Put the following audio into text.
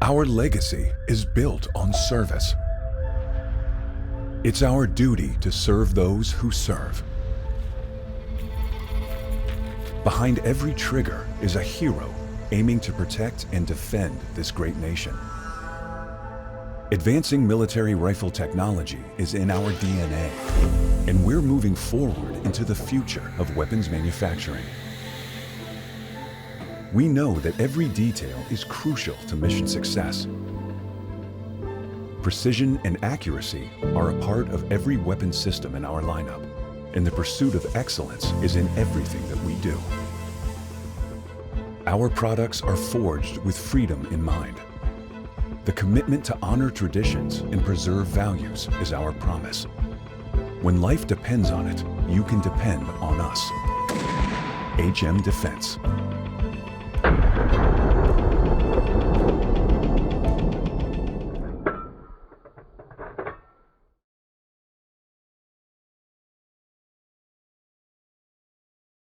Our legacy is built on service. It's our duty to serve those who serve. Behind every trigger is a hero aiming to protect and defend this great nation. Advancing military rifle technology is in our DNA, and we're moving forward into the future of weapons manufacturing. We know that every detail is crucial to mission success. Precision and accuracy are a part of every weapon system in our lineup, and the pursuit of excellence is in everything that we do. Our products are forged with freedom in mind. The commitment to honor traditions and preserve values is our promise. When life depends on it, you can depend on us. HM Defense.